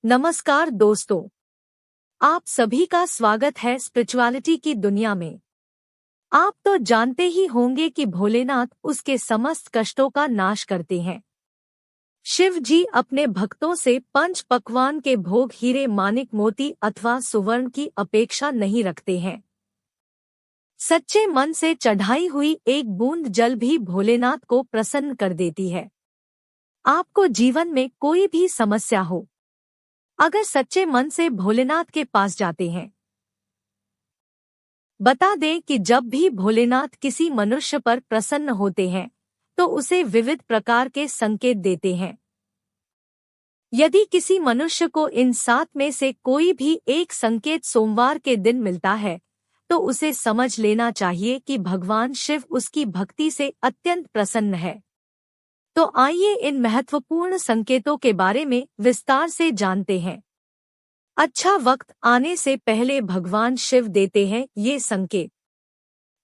नमस्कार दोस्तों, आप सभी का स्वागत है स्पिरिचुअलिटी की दुनिया में। आप तो जानते ही होंगे कि भोलेनाथ उसके समस्त कष्टों का नाश करते हैं। शिव जी अपने भक्तों से पंच पकवान के भोग हीरे मानिक मोती अथवा सुवर्ण की अपेक्षा नहीं रखते हैं। सच्चे मन से चढ़ाई हुई एक बूंद जल भी भोलेनाथ को प्रसन्न कर देती है। आपको जीवन में कोई भी समस्या हो, अगर सच्चे मन से भोलेनाथ के पास जाते हैं, बता दें कि जब भी भोलेनाथ किसी मनुष्य पर प्रसन्न होते हैं तो उसे विविध प्रकार के संकेत देते हैं। यदि किसी मनुष्य को इन 7 में से कोई भी एक संकेत सोमवार के दिन मिलता है तो उसे समझ लेना चाहिए कि भगवान शिव उसकी भक्ति से अत्यंत प्रसन्न है। तो आइए इन महत्वपूर्ण संकेतों के बारे में विस्तार से जानते हैं। अच्छा वक्त आने से पहले भगवान शिव देते हैं ये संकेत।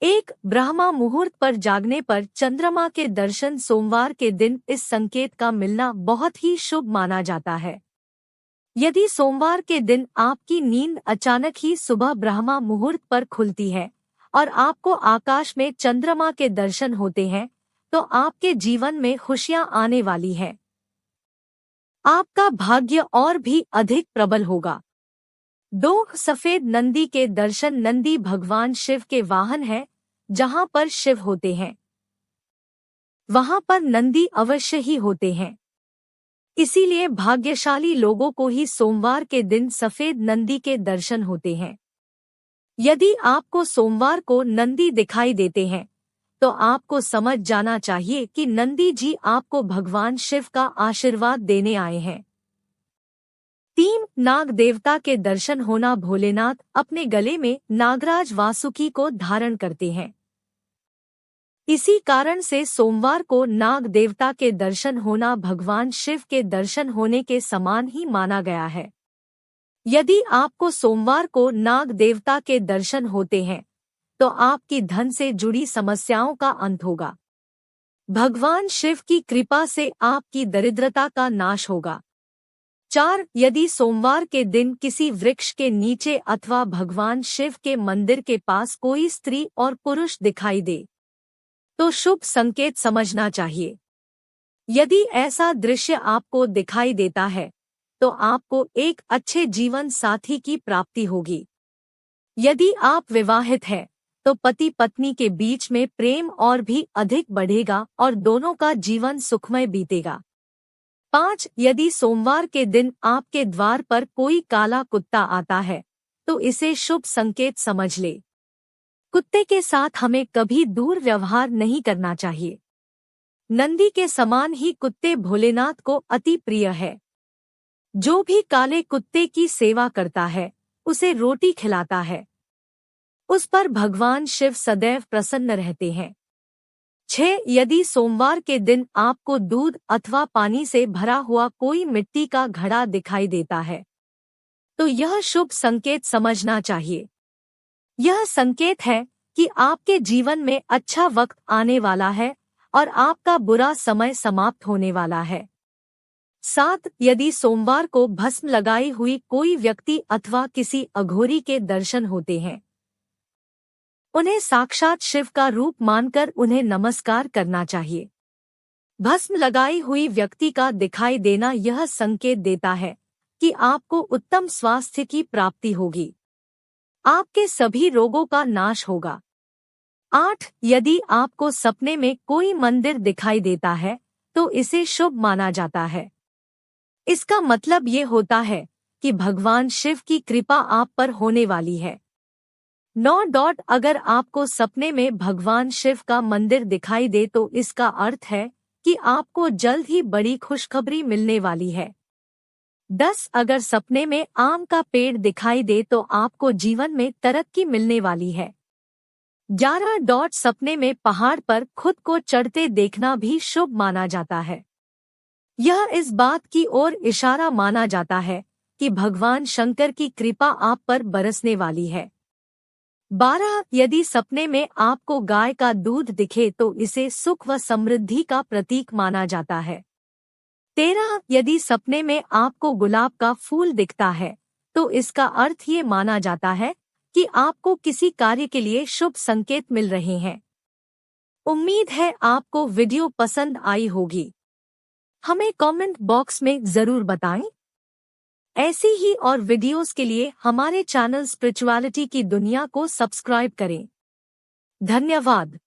1. ब्रह्मा मुहूर्त पर जागने पर चंद्रमा के दर्शन। सोमवार के दिन इस संकेत का मिलना बहुत ही शुभ माना जाता है। यदि सोमवार के दिन आपकी नींद अचानक ही सुबह ब्रह्मा मुहूर्त पर खुलती है और आपको आकाश में चंद्रमा के दर्शन होते हैं तो आपके जीवन में खुशियां आने वाली है। आपका भाग्य और भी अधिक प्रबल होगा। 2. सफेद नंदी के दर्शन। नंदी भगवान शिव के वाहन है। जहां पर शिव होते हैं वहां पर नंदी अवश्य ही होते हैं। इसीलिए भाग्यशाली लोगों को ही सोमवार के दिन सफेद नंदी के दर्शन होते हैं। यदि आपको सोमवार को नंदी दिखाई देते हैं तो आपको समझ जाना चाहिए कि नंदी जी आपको भगवान शिव का आशीर्वाद देने आए हैं। 3. नाग देवता के दर्शन होना। भोलेनाथ अपने गले में नागराज वासुकी को धारण करते हैं। इसी कारण से सोमवार को नाग देवता के दर्शन होना भगवान शिव के दर्शन होने के समान ही माना गया है। यदि आपको सोमवार को नाग देवता के दर्शन होते हैं तो आपकी धन से जुड़ी समस्याओं का अंत होगा। भगवान शिव की कृपा से आपकी दरिद्रता का नाश होगा। 4. यदि सोमवार के दिन किसी वृक्ष के नीचे अथवा भगवान शिव के मंदिर के पास कोई स्त्री और पुरुष दिखाई दे तो शुभ संकेत समझना चाहिए। यदि ऐसा दृश्य आपको दिखाई देता है तो आपको एक अच्छे जीवन साथी की प्राप्ति होगी। यदि आप विवाहित हैं तो पति पत्नी के बीच में प्रेम और भी अधिक बढ़ेगा और दोनों का जीवन सुखमय बीतेगा। 5. यदि सोमवार के दिन आपके द्वार पर कोई काला कुत्ता आता है तो इसे शुभ संकेत समझ ले। कुत्ते के साथ हमें कभी दूर व्यवहार नहीं करना चाहिए। नंदी के समान ही कुत्ते भोलेनाथ को अति प्रिय है। जो भी काले कुत्ते की सेवा करता है उसे रोटी खिलाता है, उस पर भगवान शिव सदैव प्रसन्न रहते हैं। 6. यदि सोमवार के दिन आपको दूध अथवा पानी से भरा हुआ कोई मिट्टी का घड़ा दिखाई देता है तो यह शुभ संकेत समझना चाहिए। यह संकेत है कि आपके जीवन में अच्छा वक्त आने वाला है और आपका बुरा समय समाप्त होने वाला है। 7. यदि सोमवार को भस्म लगाई हुई कोई व्यक्ति अथवा किसी अघोरी के दर्शन होते हैं, उन्हें साक्षात शिव का रूप मानकर उन्हें नमस्कार करना चाहिए। भस्म लगाई हुई व्यक्ति का दिखाई देना यह संकेत देता है कि आपको उत्तम स्वास्थ्य की प्राप्ति होगी। आपके सभी रोगों का नाश होगा। 8. यदि आपको सपने में कोई मंदिर दिखाई देता है तो इसे शुभ माना जाता है। इसका मतलब ये होता है कि भगवान शिव की कृपा आप पर होने वाली है। 9. अगर आपको सपने में भगवान शिव का मंदिर दिखाई दे तो इसका अर्थ है कि आपको जल्द ही बड़ी खुशखबरी मिलने वाली है। 10. अगर सपने में आम का पेड़ दिखाई दे तो आपको जीवन में तरक्की मिलने वाली है। 11. सपने में पहाड़ पर खुद को चढ़ते देखना भी शुभ माना जाता है। यह इस बात की ओर इशारा माना जाता है कि भगवान शंकर की कृपा आप पर बरसने वाली है। 12. यदि सपने में आपको गाय का दूध दिखे तो इसे सुख व समृद्धि का प्रतीक माना जाता है। 13 यदि सपने में आपको गुलाब का फूल दिखता है तो इसका अर्थ ये माना जाता है कि आपको किसी कार्य के लिए शुभ संकेत मिल रहे हैं। उम्मीद है आपको वीडियो पसंद आई होगी। हमें कमेंट बॉक्स में जरूर बताएं। ऐसी ही और वीडियोस के लिए हमारे चैनल स्पिरिचुअलिटी की दुनिया को सब्सक्राइब करें। धन्यवाद।